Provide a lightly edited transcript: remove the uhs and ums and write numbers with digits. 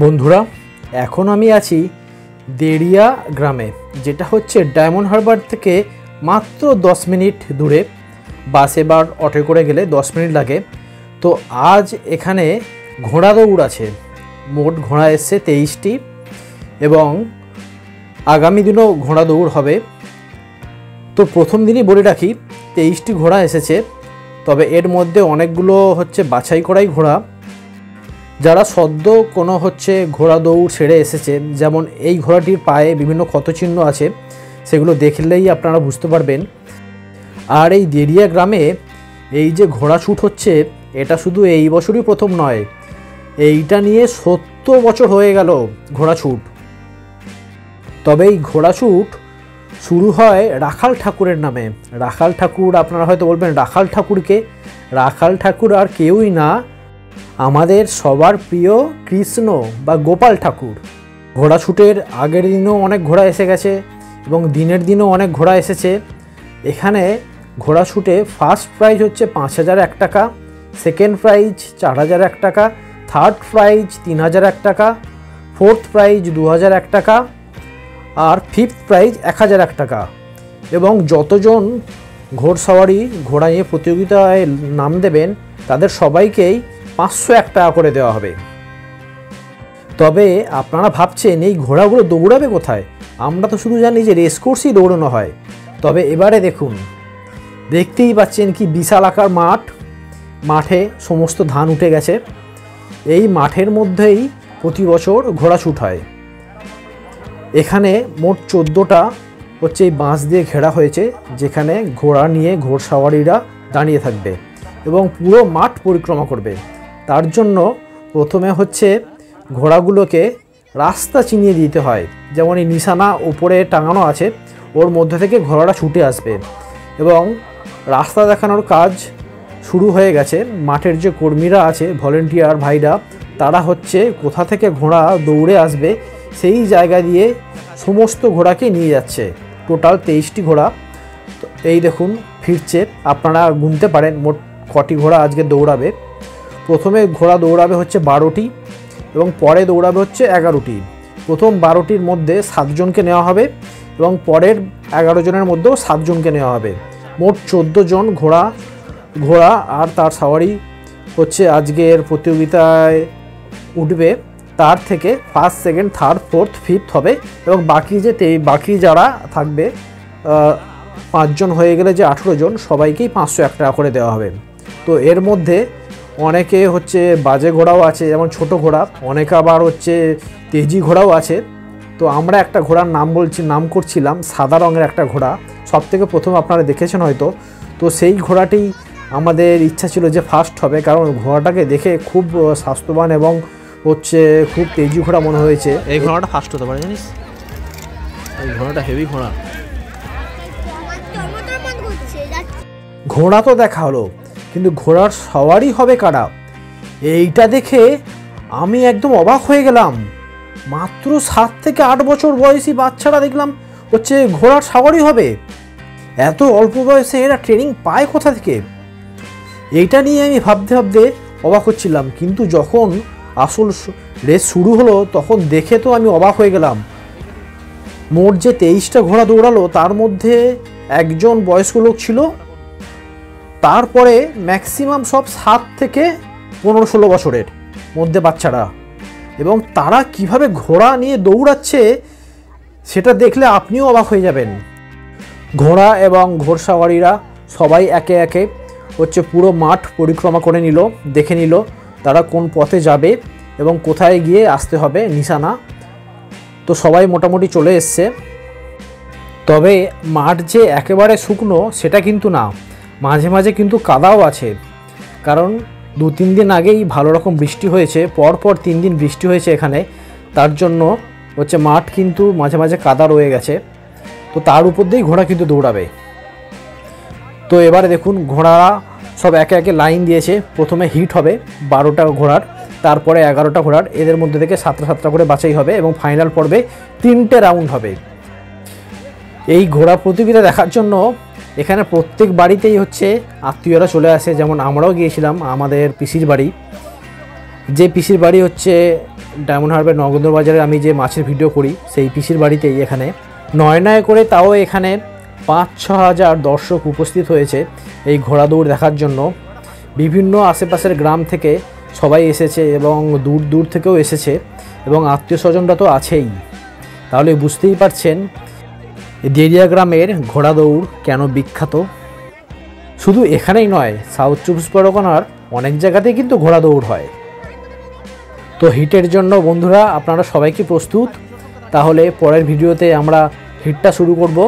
বন্ধুরা, এখন আমি আছি দেড়িয়া গ্রামে, যেটা হচ্ছে ডায়মন্ড হারবার থেকে মাত্র 10 মিনিট দূরে। বাসে বা অটো করে গেলে 10 মিনিট লাগে। তো আজ এখানে ঘোড়া দৌড় আছে। মোট ঘোড়া এসছে 23টি এবং আগামী দিনও ঘোড়া দৌড় হবে। তো প্রথম দিনই বলে রাখি, 23টি ঘোড়া এসেছে, তবে এর মধ্যে অনেকগুলো হচ্ছে বাছাই করাই ঘোড়া, যারা সদ্য কোনো ঘোড়া দৌড় সেরে এসেছে। যেমন এই ঘোড়াটির পায়ে বিভিন্ন ক্ষতচিহ্ন আছে, সেগুলো দেখলেই আপনারা বুঝতে পারবেন। আর এই দেড়িয়া গ্রামে এই যে ঘোড়া শ্যুট হচ্ছে, এটা শুধু এই বছরই প্রথম নয়, এইটা নিয়ে 70 বছর হয়ে গেল ঘোড়া শ্যুট। তবে এই ঘোড়া শ্যুট শুরু হয় রাখাল ঠাকুরের নামে। রাখাল ঠাকুর, আপনারা হয়তো বলবেন রাখাল ঠাকুরকে? রাখাল ঠাকুর আর কেউই না, আমাদের সবার প্রিয় কৃষ্ণ বা গোপাল ঠাকুর। ঘোড়া শ্যুটের আগের দিনও অনেক ঘোড়া এসে গেছে এবং দিনের দিনও অনেক ঘোড়া এসেছে। এখানে ঘোড়া শ্যুটে ফার্স্ট প্রাইজ হচ্ছে 5001 টাকা, সেকেন্ড প্রাইজ 4001 টাকা, থার্ড প্রাইজ 3001 টাকা, ফোর্থ প্রাইজ 2001 টাকা আর ফিফথ প্রাইজ 1001 টাকা। এবং যতজন ঘোড়সওয়ারি ঘোড়া নিয়ে প্রতিযোগিতায় নাম দেবেন, তাদের সবাইকেই 501 টাকা করে দেওয়া হবে। তবে আপনারা ভাবছেন এই ঘোড়াগুলো দৌড়াবে কোথায়? আমরা তো শুধু জানি যে রেস কোর্সই দৌড়ানো হয়। তবে এবারে দেখুন, দেখতেই পাচ্ছেন কি বিশাল আকার মাঠ। মাঠে সমস্ত ধান উঠে গেছে। এই মাঠের মধ্যেই প্রতি বছর ঘোড়া শ্যুট হয়। এখানে মোট 14টা এই বাঁশ দিয়ে ঘেরা হয়েছে, যেখানে ঘোড়া নিয়ে ঘোড়সওয়ারিরা দাঁড়িয়ে থাকবে এবং পুরো মাঠ পরিক্রমা করবে। তার জন্য প্রথমে ঘোড়াগুলোকে রাস্তা চিনিয়ে দিতে হয়। যেমন এই নিশানা উপরে টাঙানো আছে, ওর মধ্যে থেকে ঘোড়াটা ছুটে আসবে এবং রাস্তা দেখানোর কাজ শুরু হয়ে গেছে। মাঠের যে কর্মীরা আছে, ভলেন্টিয়ার ভাইরা, তারা কোথা থেকে ঘোড়া দৌড়ে আসবে সেই জায়গা দিয়ে সমস্ত ঘোড়াকে নিয়ে যাচ্ছে। টোটাল 23টি ঘোড়া। তো এই দেখুন ফিরছে, আপনারা গুনতে পারেন মোট কটি ঘোড়া আজকে দৌড়াবে। প্রথমে ঘোড়া দৌড়াবে 12টি এবং পরে দৌড়াবে 11টি। প্রথম 12টির মধ্যে 7 জনকে নেওয়া হবে এবং পরের 11 জনের মধ্যেও 7 জনকে নেওয়া হবে। মোট 14 জন ঘোড়া আর তার সাওয়ারি আজকের প্রতিযোগিতায় উঠবে। তার থেকে first, second, third, fourth, fifth হবে এবং বাকি যারা থাকবে 5 জন হয়ে গেলে যে 18 জন, সবাইকেই 501 টাকা করে দেওয়া হবে। তো এর মধ্যে অনেকে বাজে ঘোড়াও আছে, যেমন ছোট ঘোড়া, অনেকে আবার তেজি ঘোড়াও আছে। তো আমরা একটা ঘোড়ার নাম করছিলাম, সাদা রঙের একটা ঘোড়া, সবথেকে প্রথম আপনারা দেখেছেন হয়তো। তো সেই ঘোড়াটি আমাদের ইচ্ছা ছিল যে ফার্স্ট হবে, কারণ ঘোড়াটাকে দেখে খুব স্বাস্থ্যবান এবং খুব তেজি ঘোড়া মনে হয়েছে। এই ঘোড়াটা ফার্স্ট হতে পারে, জানিস? এই ঘোড়াটা হেভি ঘোড়া। ঘোড়া তো দেখা হলো, কিন্তু ঘোড়ার সওয়ারি হবে কারা? এইটা দেখে আমি একদম অবাক হয়ে গেলাম। মাত্র 7 থেকে 8 বছর বয়সী বাচ্চারা দেখলাম ঘোড়ার সওয়ারি হবে। এত অল্প বয়সে এরা ট্রেনিং পায় কোথা থেকে? এইটা নিয়ে আমি ভাবতে অবাক হচ্ছিলাম। কিন্তু যখন আসল রেস শুরু হলো, তখন দেখে তো আমি অবাক হয়ে গেলাম। মোট যে 23টা ঘোড়া দৌড়ালো, তার মধ্যে একজন বয়স্ক লোক ছিল, তারপরে ম্যাক্সিমাম সব 7 থেকে 15-16 বছরের মধ্যে বাচ্চারা। এবং তারা কিভাবে ঘোড়া নিয়ে দৌড়াচ্ছে সেটা দেখলে আপনিও অবাক হয়ে যাবেন। ঘোড়া এবং ঘোড়সওয়ারিরা সবাই একে একে পুরো মাঠ পরিক্রমা করে নিল, দেখে নিল তারা কোন পথে যাবে এবং কোথায় গিয়ে আসতে হবে নিশানা। তো সবাই মোটামুটি চলে এসছে। তবে মাঠ যে একেবারে শুকনো সেটা কিন্তু না, মাঝে মাঝে কিন্তু কাদাও আছে। কারণ 2-3 দিন আগেই ভালো রকম বৃষ্টি হয়েছে, পরপর 3 দিন বৃষ্টি হয়েছে এখানে। তার জন্য মাঠ কিন্তু মাঝে মাঝে কাদা রয়ে গেছে। তো তার উপর দিয়েই ঘোড়া কিন্তু দৌড়াবে। তো এবারে দেখুন, ঘোড়ারা সব একে একে লাইন দিয়েছে। প্রথমে হিট হবে 12টা ঘোড়ার, তারপরে 11টা ঘোড়ার, এদের মধ্যে থেকে 7টা করে বাছাই হবে এবং ফাইনাল পর্বে 3টে রাউন্ড হবে। এই ঘোড়া প্রতিযোগিতা দেখার জন্য এখানে প্রত্যেক বাড়িতেই আত্মীয়রা চলে আসে। যেমন আমরাও গিয়েছিলাম আমাদের পিসির বাড়ি। যে পিসির বাড়ি হচ্ছে ডায়মন্ড হারবার নগেন্দ্র বাজারে আমি যে মাছের ভিডিও করি সেই পিসির বাড়িতেই এখানে নয় করে তাও এখানে 5-6 হাজার দর্শক উপস্থিত হয়েছে এই ঘোড়া দৌড় দেখার জন্য। বিভিন্ন আশেপাশের গ্রাম থেকে সবাই এসেছে এবং দূর দূর থেকেও এসেছে এবং আত্মীয় স্বজনরা তো আছেই। তাহলে বুঝতেই পারছেন দেড়িয়া গ্রামের ঘোড়া দৌড় কেন বিখ্যাত। শুধু এখানেই নয়, সাউথ চব্বিশ পরগনার অনেক জায়গাতেই কিন্তু ঘোড়া দৌড় হয়। তো হিটের জন্য বন্ধুরা আপনারা সবাই কি প্রস্তুত? তাহলে পরের ভিডিওতে আমরা হিটটা শুরু করব।